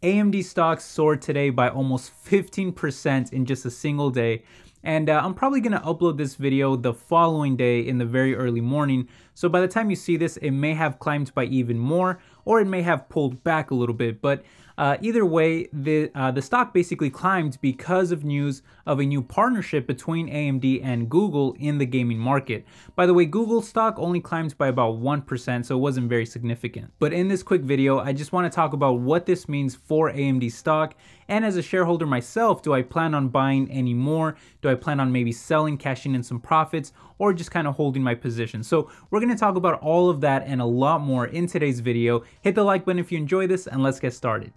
AMD stocks soared today by almost 15% in just a single day. And I'm probably going to upload this video the following day in the very early morning. So by the time you see this, it may have climbed by even more, or it may have pulled back a little bit. But either way, the stock basically climbed because of news of a new partnership between AMD and Google in the gaming market. By the way, Google stock only climbed by about 1%, so it wasn't very significant. But in this quick video, I just want to talk about what this means for AMD stock. And as a shareholder myself, do I plan on buying any more? Do I plan on maybe selling, cashing in some profits, or just kind of holding my position? So we're going to talk about all of that and a lot more in today's video. Hit the like button if you enjoy this, and let's get started.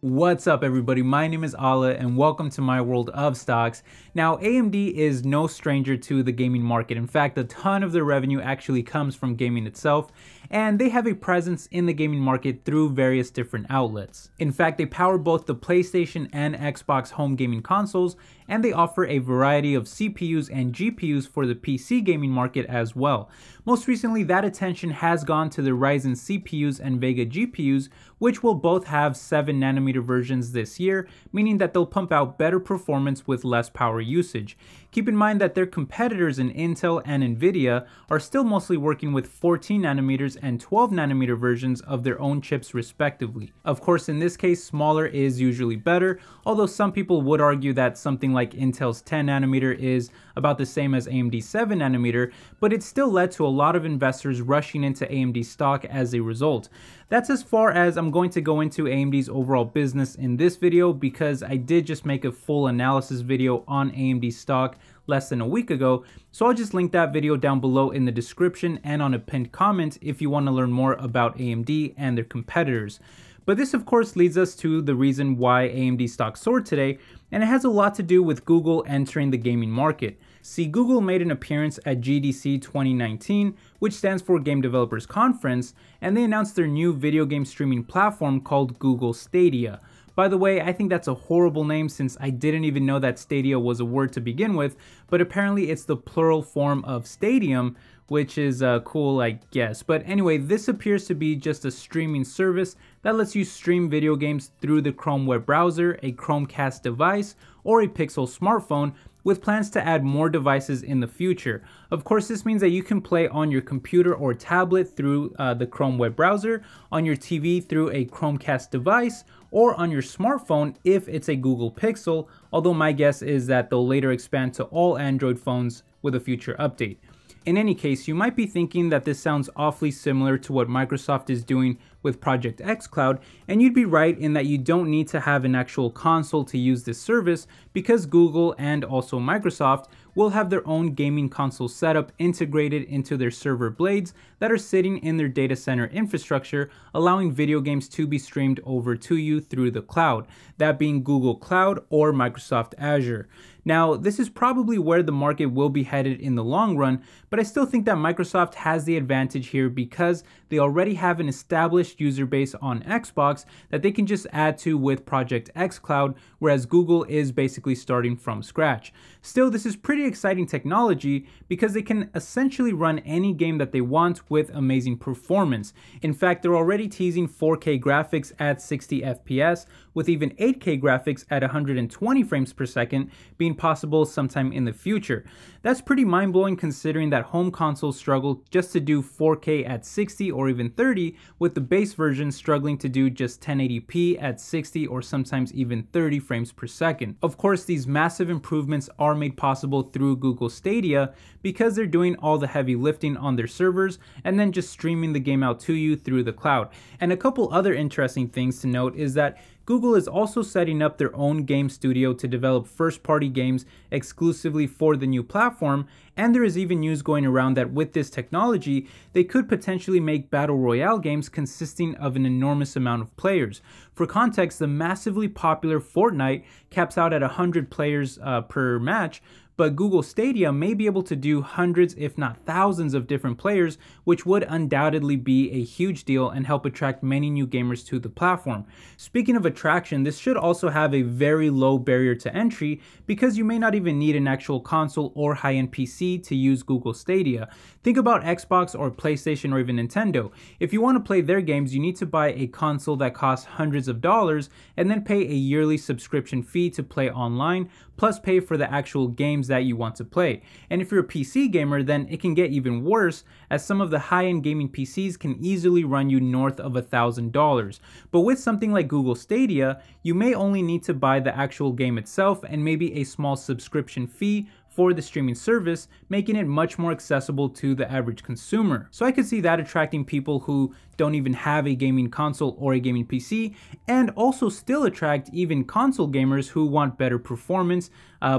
What's up everybody, my name is Ala and welcome to my world of stocks. Now AMD is no stranger to the gaming market. In fact, a ton of their revenue actually comes from gaming itself, and they have a presence in the gaming market through various different outlets. In fact, they power both the PlayStation and Xbox home gaming consoles, and they offer a variety of CPUs and GPUs for the PC gaming market as well. Most recently, that attention has gone to the Ryzen CPUs and Vega GPUs, which will both have 7nm versions this year, meaning that they'll pump out better performance with less power usage. Keep in mind that their competitors in Intel and Nvidia are still mostly working with 14nm and 12nm versions of their own chips respectively. Of course, in this case, smaller is usually better, although some people would argue that something like Intel's 10nm is about the same as AMD's 7nm, but it still led to a lot of investors rushing into AMD stock as a result. That's as far as I'm going to go into AMD's overall business in this video, because I did just make a full analysis video on AMD stock less than a week ago, so I'll just link that video down below in the description and on a pinned comment if you want to learn more about AMD and their competitors. But this of course leads us to the reason why AMD stock soared today, and it has a lot to do with Google entering the gaming market. See, Google made an appearance at GDC 2019, which stands for Game Developers Conference, and they announced their new video game streaming platform called Google Stadia. By the way, I think that's a horrible name since I didn't even know that Stadia was a word to begin with, but apparently it's the plural form of stadium, which is cool, I guess. But anyway, this appears to be just a streaming service that lets you stream video games through the Chrome web browser, a Chromecast device, or a Pixel smartphone, with plans to add more devices in the future. Of course, this means that you can play on your computer or tablet through the Chrome web browser, on your TV through a Chromecast device, or on your smartphone if it's a Google Pixel, although my guess is that they'll later expand to all Android phones with a future update. In any case, you might be thinking that this sounds awfully similar to what Microsoft is doing with Project xCloud, and you'd be right in that you don't need to have an actual console to use this service, because Google and also Microsoft will have their own gaming console setup integrated into their server blades that are sitting in their data center infrastructure, allowing video games to be streamed over to you through the cloud, that being Google Cloud or Microsoft Azure. Now, this is probably where the market will be headed in the long run, but I still think that Microsoft has the advantage here because they already have an established user base on Xbox that they can just add to with Project xCloud, whereas Google is basically starting from scratch. Still, this is pretty exciting technology because they can essentially run any game that they want with amazing performance. In fact, they're already teasing 4K graphics at 60 FPS, with even 8K graphics at 120 frames per second being possible sometime in the future. That's pretty mind-blowing considering that home consoles struggle just to do 4K at 60 or even 30, with the base version struggling to do just 1080p at 60 or sometimes even 30 frames per second. Of course, these massive improvements are made possible through Google Stadia because they're doing all the heavy lifting on their servers and then just streaming the game out to you through the cloud. And a couple other interesting things to note is that Google is also setting up their own game studio to develop first-party games exclusively for the new platform, And there is even news going around that with this technology, they could potentially make battle royale games consisting of an enormous amount of players. For context, the massively popular Fortnite caps out at 100 players per match, but Google Stadia may be able to do hundreds if not thousands of different players, which would undoubtedly be a huge deal and help attract many new gamers to the platform. Speaking of attraction, this should also have a very low barrier to entry because you may not even need an actual console or high-end PC to use Google Stadia. Think about Xbox or PlayStation or even Nintendo. If you want to play their games, you need to buy a console that costs hundreds of dollars and then pay a yearly subscription fee to play online, plus pay for the actual games that you want to play. And if you're a PC gamer, then it can get even worse, as some of the high-end gaming PCs can easily run you north of $1,000. But with something like Google Stadia, you may only need to buy the actual game itself and maybe a small subscription fee for the streaming service, making it much more accessible to the average consumer. So I could see that attracting people who don't even have a gaming console or a gaming PC, and also still attract even console gamers who want better performance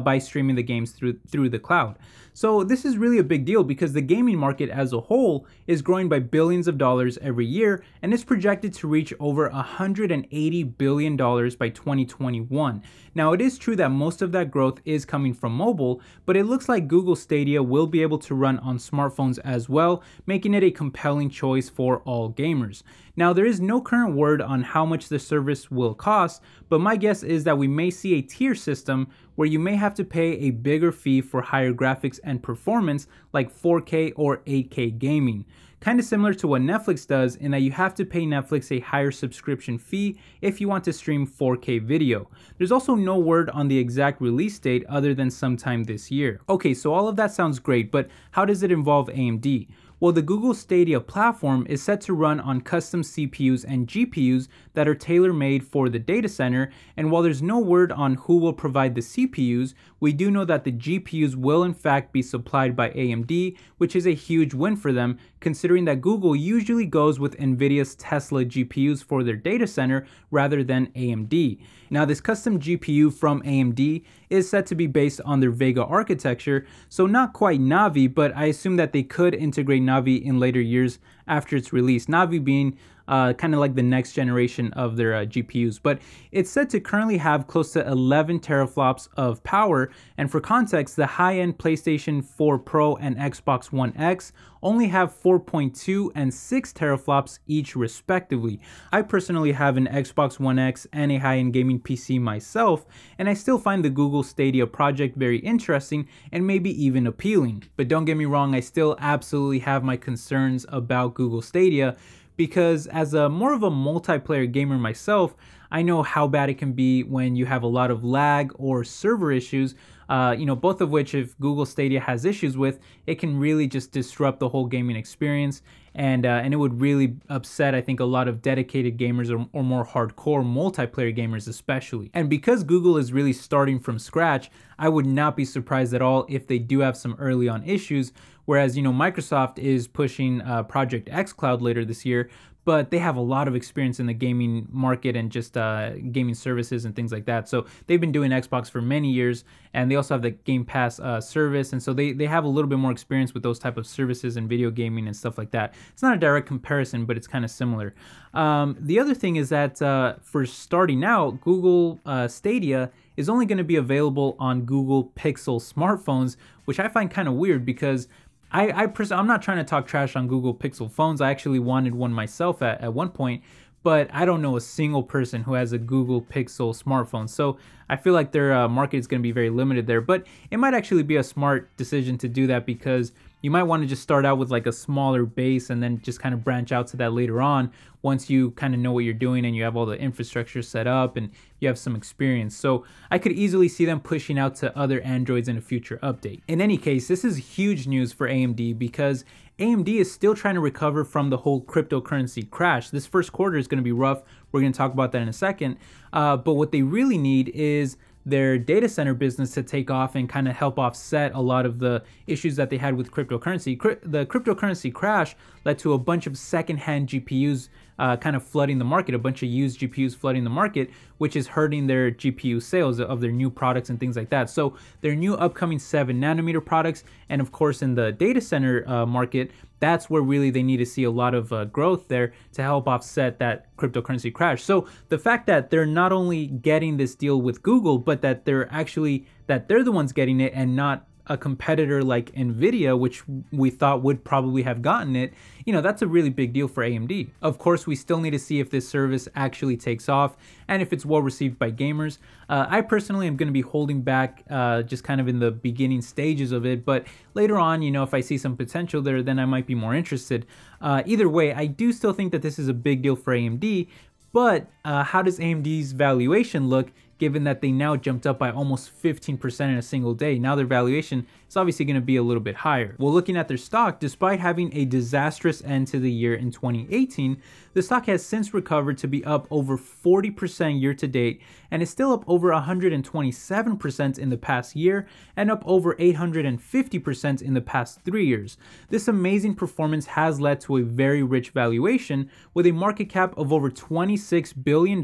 by streaming the games through the cloud. So this is really a big deal because the gaming market as a whole is growing by billions of dollars every year and is projected to reach over $180 billion by 2021. Now it is true that most of that growth is coming from mobile, but it looks like Google Stadia will be able to run on smartphones as well, making it a compelling choice for all gamers. Now there is no current word on how much the service will cost, but my guess is that we may see a tier system where you may have to pay a bigger fee for higher graphics and performance like 4K or 8K gaming. Kind of similar to what Netflix does in that you have to pay Netflix a higher subscription fee if you want to stream 4K video. There's also no word on the exact release date other than sometime this year. Okay, so all of that sounds great, but how does it involve AMD? Well, the Google Stadia platform is set to run on custom CPUs and GPUs that are tailor-made for the data center, and while there's no word on who will provide the CPUs, we do know that the GPUs will in fact be supplied by AMD, which is a huge win for them, considering that Google usually goes with NVIDIA's Tesla GPUs for their data center rather than AMD. Now, this custom GPU from AMD is set to be based on their Vega architecture, so not quite Navi, but I assume that they could integrate Navi in later years after its release, Navi being kind of like the next generation of their GPUs. But it's said to currently have close to 11 teraflops of power, and for context, the high-end PlayStation 4 Pro and Xbox One X only have 4.2 and 6 teraflops each respectively. I personally have an Xbox One X and a high-end gaming PC myself, and I still find the Google Stadia project very interesting and maybe even appealing. But don't get me wrong, I still absolutely have my concerns about Google Stadia, because as more of a multiplayer gamer myself, I know how bad it can be when you have a lot of lag or server issues, both of which if Google Stadia has issues with, it can really just disrupt the whole gaming experience, and it would really upset, I think, a lot of dedicated gamers or more hardcore multiplayer gamers especially. And because Google is really starting from scratch, I would not be surprised at all if they do have some early on issues, whereas, Microsoft is pushing Project xCloud later this year, but they have a lot of experience in the gaming market and just gaming services and things like that. So they've been doing Xbox for many years, and they also have the Game Pass service, and so they have a little bit more experience with those type of services and video gaming and stuff like that. It's not a direct comparison, but it's kind of similar. The other thing is that for starting out, Google Stadia is only going to be available on Google Pixel smartphones, which I find kind of weird because I'm not trying to talk trash on Google Pixel phones. I actually wanted one myself at one point, but I don't know a single person who has a Google Pixel smartphone. So I feel like their market is going to be very limited there, but it might actually be a smart decision to do that because you might want to just start out with like a smaller base and then just kind of branch out to that later on once you kind of know what you're doing and you have all the infrastructure set up and you have some experience. So I could easily see them pushing out to other Androids in a future update. In any case, this is huge news for AMD because AMD is still trying to recover from the whole cryptocurrency crash. This first quarter is going to be rough. We're going to talk about that in a second. But what they really need is their data center business to take off and kind of help offset a lot of the issues that they had with cryptocurrency. The cryptocurrency crash led to a bunch of secondhand GPUs kind of flooding the market, a bunch of used GPUs flooding the market, which is hurting their GPU sales of their new products and things like that. So their new upcoming 7nm products, and of course in the data center market, that's where really they need to see a lot of growth there to help offset that cryptocurrency crash. So the fact that they're not only getting this deal with Google, but that they're the ones getting it and not a competitor like Nvidia, which we thought would probably have gotten it, that's a really big deal for AMD. Of course, we still need to see if this service actually takes off and if it's well received by gamers. I personally am going to be holding back just kind of in the beginning stages of it, but later on, if I see some potential there, then I might be more interested. Either way, I do still think that this is a big deal for AMD, but how does AMD's valuation look given that they now jumped up by almost 15% in a single day? Now their valuation is obviously going to be a little bit higher. Well, looking at their stock, despite having a disastrous end to the year in 2018, the stock has since recovered to be up over 40% year to date, and is still up over 127% in the past year, and up over 850% in the past 3 years. This amazing performance has led to a very rich valuation, with a market cap of over $26 billion,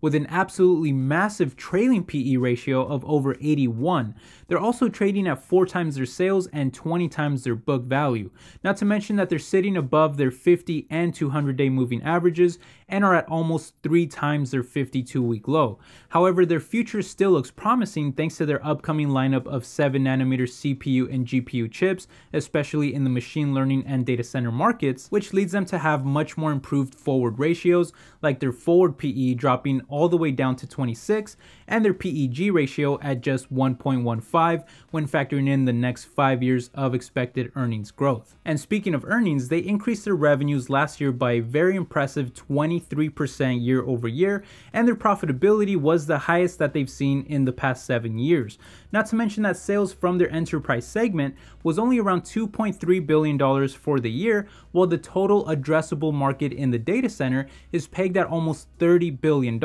with an absolutely massive trailing PE ratio of over 81. They're also trading at 4 times their sales and 20 times their book value. Not to mention that they're sitting above their 50 and 200-day moving averages and are at almost 3 times their 52-week low. However, their future still looks promising thanks to their upcoming lineup of 7nm CPU and GPU chips, especially in the machine learning and data center markets, which leads them to have much more improved forward ratios, like their forward PE dropping all the way down to 26 and their PEG ratio at just 1.15 when factoring in the next 5 years of expected earnings growth. And speaking of earnings, they increased their revenues last year by a very impressive 23% year over year, and their profitability was the highest that they've seen in the past 7 years. Not to mention that sales from their enterprise segment was only around $2.3 billion for the year, while the total addressable market in the data center is pegged at almost $30 billion,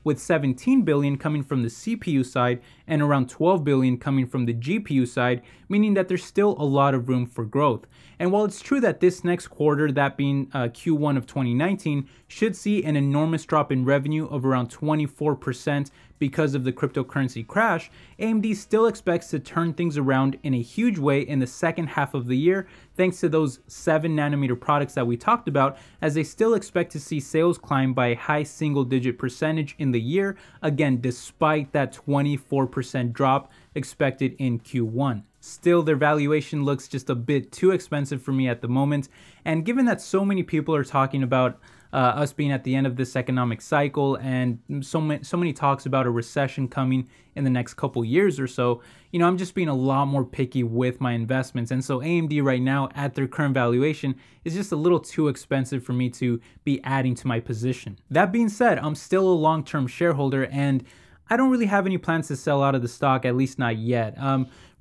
with $17 billion coming from the CPU side and around $12 billion coming from the GPU side, meaning that there's still a lot of room for growth. And while it's true that this next quarter, that being Q1 of 2019, should see an enormous drop in revenue of around 24% because of the cryptocurrency crash, AMD still expects to turn things around in a huge way in the second half of the year, thanks to those 7nm products that we talked about, as they still expect to see sales climb by a high single-digit percentage in the year, again, despite that 24% drop expected in Q1. Still, their valuation looks just a bit too expensive for me at the moment, and given that so many people are talking about us being at the end of this economic cycle and so many talks about a recession coming in the next couple years or so, I'm just being a lot more picky with my investments. And so AMD right now at their current valuation is just a little too expensive for me to be adding to my position. That being said, I'm still a long-term shareholder, and I don't really have any plans to sell out of the stock, at least not yet.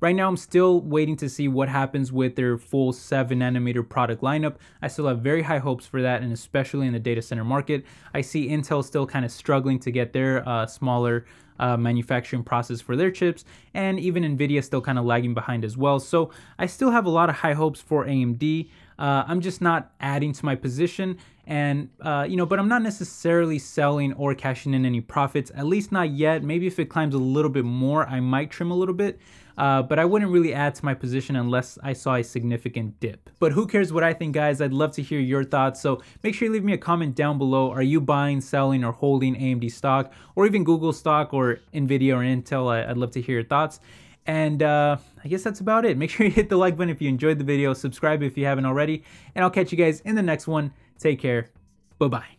Right now, I'm still waiting to see what happens with their full 7nm product lineup. I still have very high hopes for that, and especially in the data center market. I see Intel still kind of struggling to get their smaller manufacturing process for their chips, and even Nvidia still kind of lagging behind as well. So I still have a lot of high hopes for AMD. I'm just not adding to my position, and but I'm not necessarily selling or cashing in any profits, at least not yet. Maybe if it climbs a little bit more, I might trim a little bit, but I wouldn't really add to my position unless I saw a significant dip. But who cares what I think, guys? I'd love to hear your thoughts, so make sure you leave me a comment down below. Are you buying, selling, or holding AMD stock, or even Google stock, or Nvidia, or Intel? I'd love to hear your thoughts. And I guess that's about it. Make sure you hit the like button if you enjoyed the video, subscribe if you haven't already, and I'll catch you guys in the next one. Take care. Bye-bye.